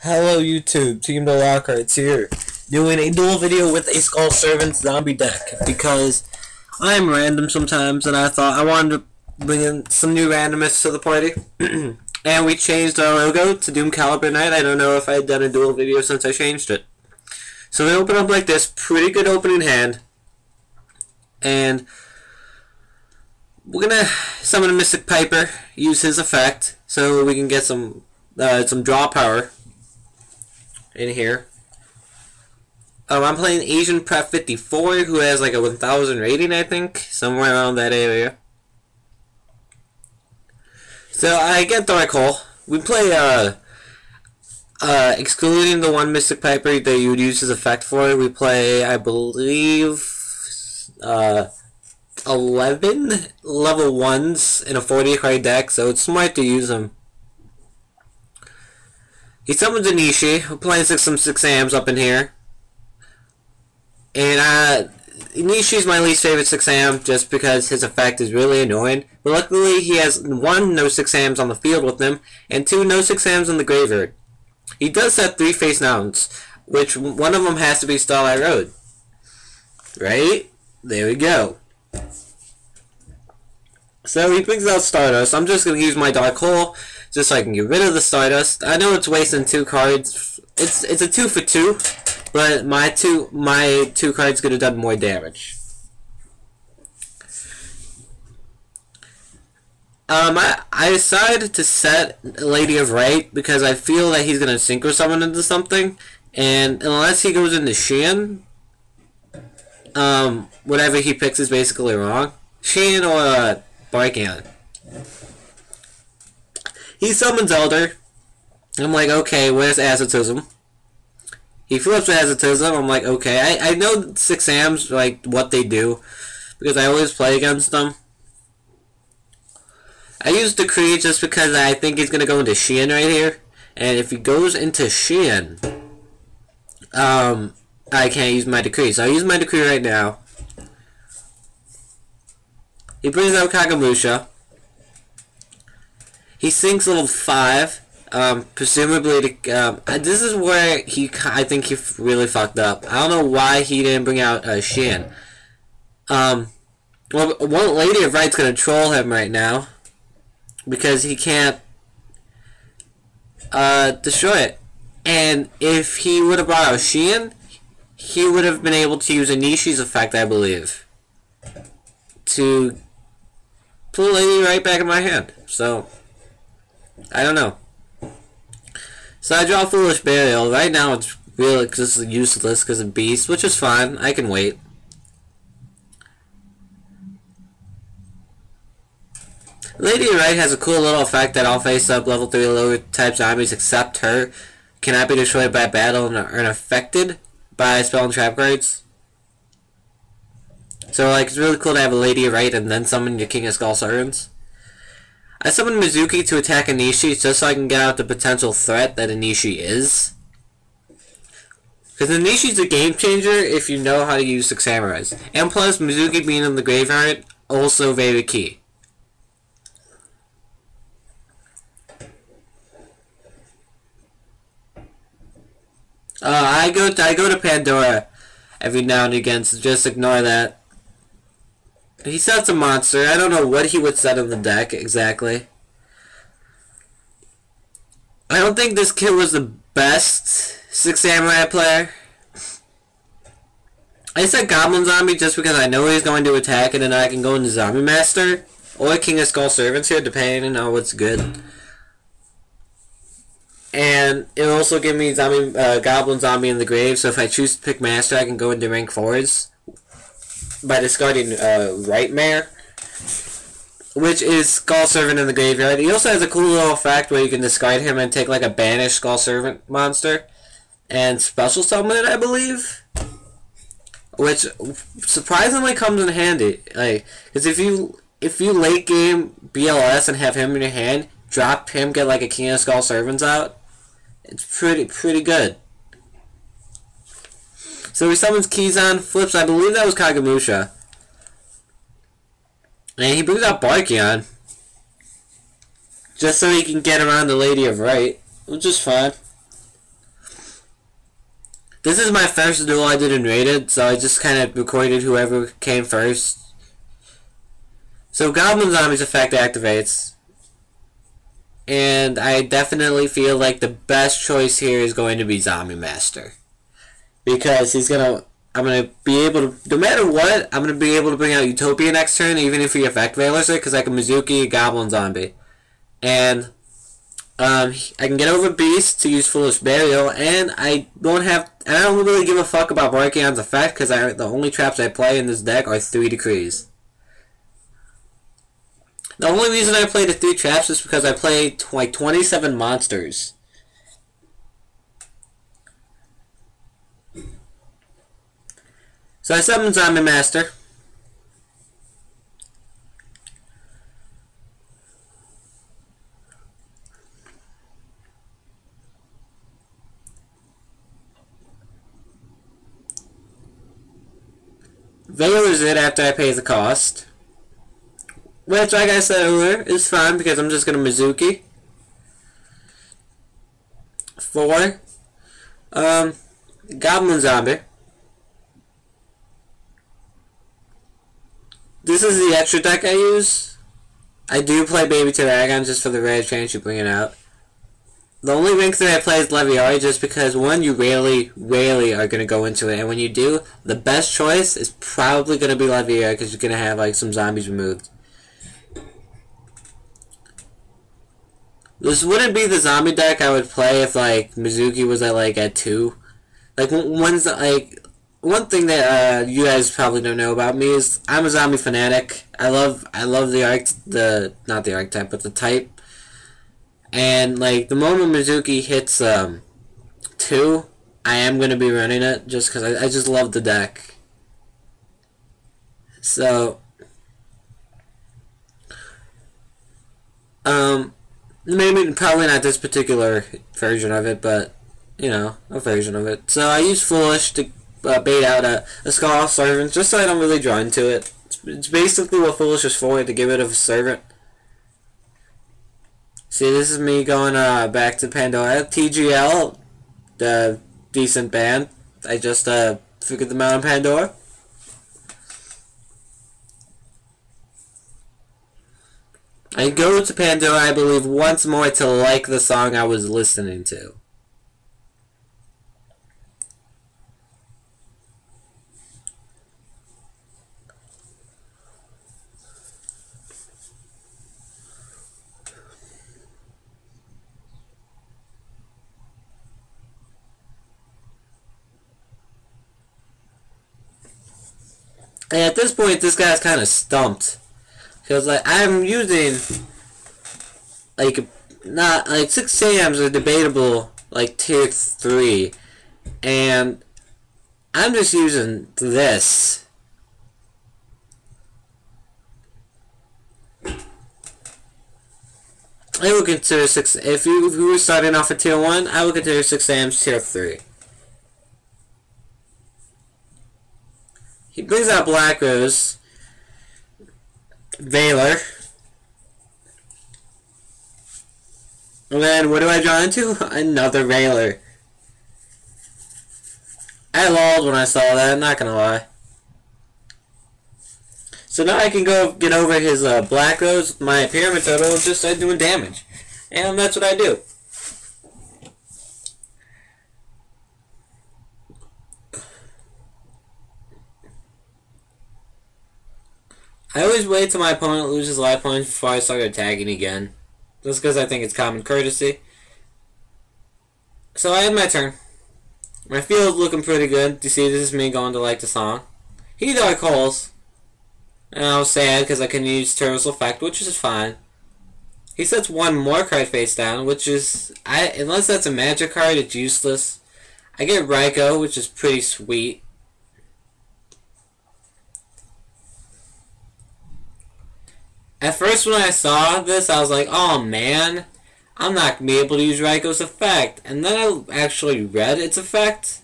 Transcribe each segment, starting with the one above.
Hello YouTube, Team the Lockharts here, doing a dual video with a Skull Servant zombie deck, because I'm random sometimes, and I thought I wanted to bring in some new randomness to the party, and we changed our logo to Doom Caliber Knight. I don't know if I had done a dual video since I changed it. So we open up like this, pretty good opening hand, and we're gonna summon a Mystic Piper, use his effect, so we can get some draw power in here. I'm playing Asian Prep 54, who has like a 1000 rating, I think, somewhere around that area. So I get Dark Hole. We play excluding the one Mystic Piper that you would use his effect for, we play, I believe, 11 level 1s in a 40 card deck, so it's smart to use them. He summons a Nishi. We're playing some 6AMs up in here. And Nishi's my least favorite 6AM just because his effect is really annoying. But luckily he has 1, no 6AMs on the field with him, and 2, no 6AMs in the graveyard. He does set 3 face nouns, which one of them has to be Starlight Road. Right? There we go. So he brings out Stardust. I'm just going to use my Dark Hole just so I can get rid of the Stardust. I know it's wasting 2 cards. It's a 2 for 2, but my two cards could have done more damage. I decided to set Lady of Right because I feel that he's gonna Synchro Summon into something, and unless he goes into Shan, whatever he picks is basically wrong. Shan or Barkion. He summons Elder. I'm like, okay, where's Azotism? He flips Azotism. I'm like, okay. I know 6AMs, like, what they do, because I always play against them. I use Decree just because I think he's going to go into Shan right here. And if he goes into Shan, I can't use my Decree. So I use my Decree right now. He brings out Kagamusha. He sinks level 5, presumably to, this is where I think he really fucked up. I don't know why he didn't bring out, Shan. Well, one Lady of Right's gonna troll him right now, because he can't, destroy it. And if he would have brought out Shan, he would have been able to use Anishi's effect, I believe, to pull Lady right back in my hand. So I don't know. So I draw Foolish Burial. Right now it's really just useless because of Beast, which is fine. I can wait. Lady Right has a cool little effect that all face-up level 3 lower type zombies except her cannot be destroyed by battle and are unaffected by spell and trap cards. So like, it's really cool to have a Lady Right and then summon your King of Skull Servants. I summon Mizuki to attack Anishi just so I can get out the potential threat that Anishi is. Because Anishi's a game changer if you know how to use 6 Samurais. And plus, Mizuki being in the graveyard, also very key. I go to Pandora every now and again, so just ignore that. He sets a monster. I don't know what he would set in the deck exactly. I don't think this kid was the best 6 Samurai player. I said Goblin Zombie just because I know he's going to attack, and then I can go into Zombie Master or King of Skull Servants here, depending on what's good. And it'll also give me Goblin Zombie in the grave, so if I choose to pick Master, I can go into rank 4s. By discarding Rightmare, which is Skull Servant in the graveyard. He also has a cool little effect where you can discard him and take like a banished Skull Servant monster and special summon it, I believe, which surprisingly comes in handy. Like, because if you late game BLS and have him in your hand, drop him, get like a King of Skull Servants out, it's pretty good. So he summons Kizan, flips, I believe that was Kagamusha. And he brings out Barkion. Just so he can get around the Lady of Right, which is fine. This is my first duel I didn't rate it, so I just kind of recorded whoever came first. So Goblin Zombie's effect activates. And I definitely feel like the best choice here is going to be Zombie Master. Because I'm gonna be able to, no matter what, I'm gonna be able to bring out Utopia next turn, even if he effect veilers it, because I can Mizuki a Goblin Zombie. And I can get over Beast to use Foolish Burial, and I don't really give a fuck about Brachion's effect, because the only traps I play in this deck are 3 Decrees. The only reason I play the 3 traps is because I play like 27 monsters. So I summon Zombie Master. Veilers it after I pay the cost. Which, like I said earlier, is fine because I'm just going to Mizuki. 4. Goblin Zombie. This is the extra deck I use. I do play Baby Taragon just for the rare chance you bring it out. The only Rink that I play is Leviari just because, one, you rarely are going to go into it. And when you do, the best choice is probably going to be Leviari because you're going to have like some zombies removed. This wouldn't be the zombie deck I would play if like Mizuki was at 2. Like one thing that you guys probably don't know about me is I'm a zombie fanatic. I love the not the archetype but the type. And like the moment Mizuki hits 2, I am gonna be running it just because I just love the deck. So maybe probably not this particular version of it, but you know, a version of it. So I use Foolish to bait out a Skull Servant just so I don't really draw into it. It's basically what Foolish is for, to get rid of a servant. See, this is me going back to Pandora. TGL, the decent band. I just figured them out on Pandora. I go to Pandora, I believe, once more to like the song I was listening to. And at this point, this guy's kind of stumped. Because, like, I'm using, not, 6 Sams are debatable, tier 3. And I'm just using this. I would consider 6, if you were starting off at tier 1, I would consider 6 Sams tier 3. He brings out Black Rose, Veiler, and then what do I draw into? Another Veiler. I lulled when I saw that, not gonna lie. So now I can go get over his Black Rose, my Pyramid Turtle, and just start doing damage. And that's what I do. I always wait till my opponent loses life points before I start attacking again. Just because I think it's common courtesy. So I had my turn. My field's looking pretty good. You see, this is me going to like the song. He Dark Holes. And I was sad because I couldn't use Turtle's effect, which is fine. He sets one more card face down, which is... unless that's a magic card, it's useless. I get Raikou, which is pretty sweet. At first when I saw this, I was like, oh man, I'm not going to be able to use Raikou's effect. And then I actually read its effect,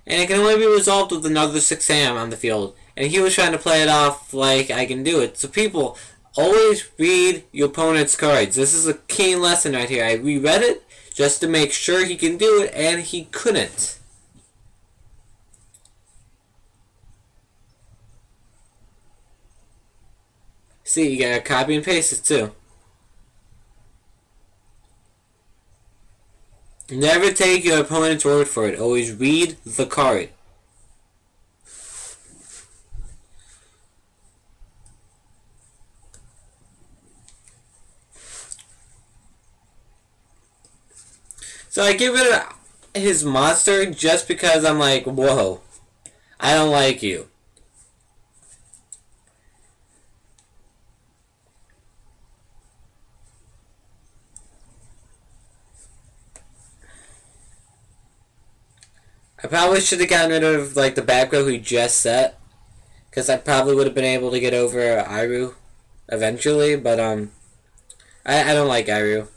and it can only be resolved with another 6 Sam on the field. And he was trying to play it off like I can do it. So people, always read your opponent's cards. This is a key lesson right here. I reread it just to make sure he can do it, and he couldn't. See, you gotta copy and paste it too. Never take your opponent's word for it. Always read the card. So I get rid of his monster just because I'm like, whoa, I don't like you. I probably should have gotten rid of like the back row who just set, because I probably would have been able to get over Iru eventually, but I don't like Iru.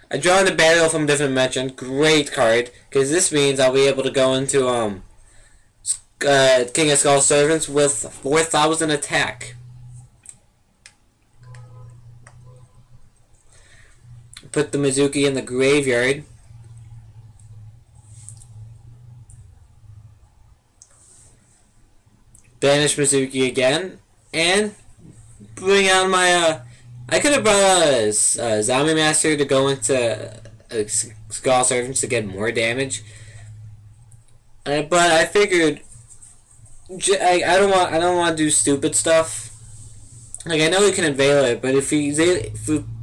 I draw in the Burial from a different dimension. Great card, because this means I'll be able to go into King of Skull Servants with 4,000 attack. Put the Mizuki in the graveyard. Banish Mizuki again, and bring out my I could have brought a Zombie Master to go into Skull Servants to get more damage, but I figured I don't want to do stupid stuff. Like, I know he can unveil it, but if he's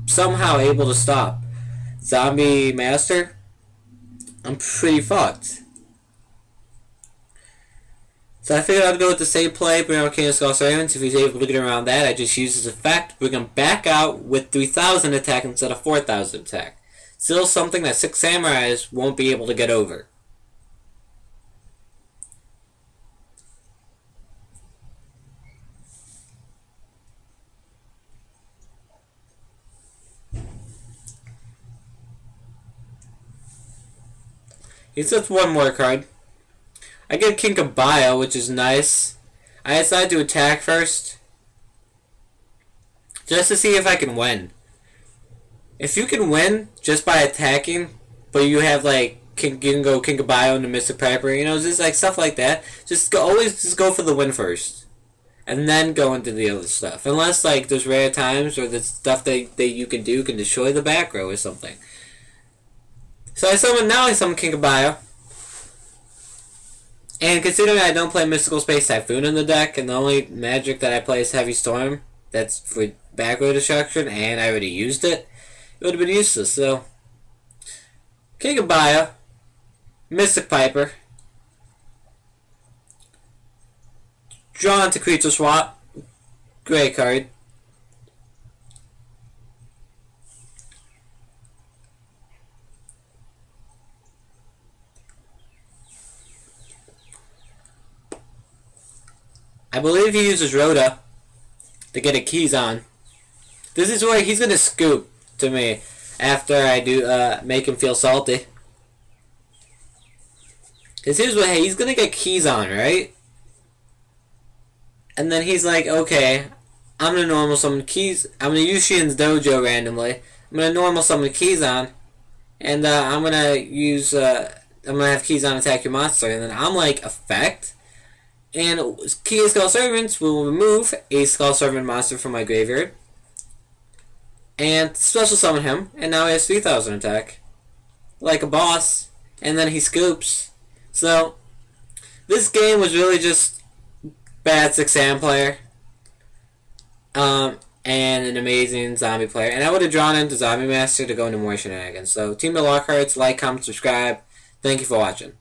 somehow able to stop Zombie Master, I'm pretty fucked. So I figured I'd go with the same play, bring out King of Skull Servants. If he's able to get around that, I just use his effect, bring him back out with 3,000 attack instead of 4,000 attack. Still something that 6 Samurais won't be able to get over. He's just one more card. I get Kinkabaya, which is nice. I decided to attack first, just to see if I can win. If you can win just by attacking, but you have like you can go Kinkabaya into Mystic Piper, you know, just like stuff like that. Always just go for the win first, and then go into the other stuff. Unless like there's rare times or the stuff that you can do can destroy the back row or something. So I summon Kinkabaya. And considering I don't play Mystical Space Typhoon in the deck, and the only magic that I play is Heavy Storm, that's for back row destruction, and I already used it, it would have been useless. So, Kinkabaya, Mystic Piper, draw into Creature Swap, great card. I believe he uses Rhoda to get a Keyzon. This is where he's gonna scoop to me after I do make him feel salty. Cause here's what, hey, he's gonna get Keyzon, right? And then he's like, okay, I'm gonna normal summon Keys. I'm gonna use Shien's Dojo randomly. I'm gonna normal summon Keyzon, and I'm gonna use I'm gonna have Keyzon attack your monster, and then I'm like, effect. And King of Skull Servants will remove a Skull Servant monster from my graveyard. And special summon him. And now he has 3,000 attack. Like a boss. And then he scoops. So, this game was really just bad 6-Sam player. And an amazing zombie player. And I would have drawn into Zombie Master to go into more shenanigans. So, Team of Lockharts, like, comment, subscribe. Thank you for watching.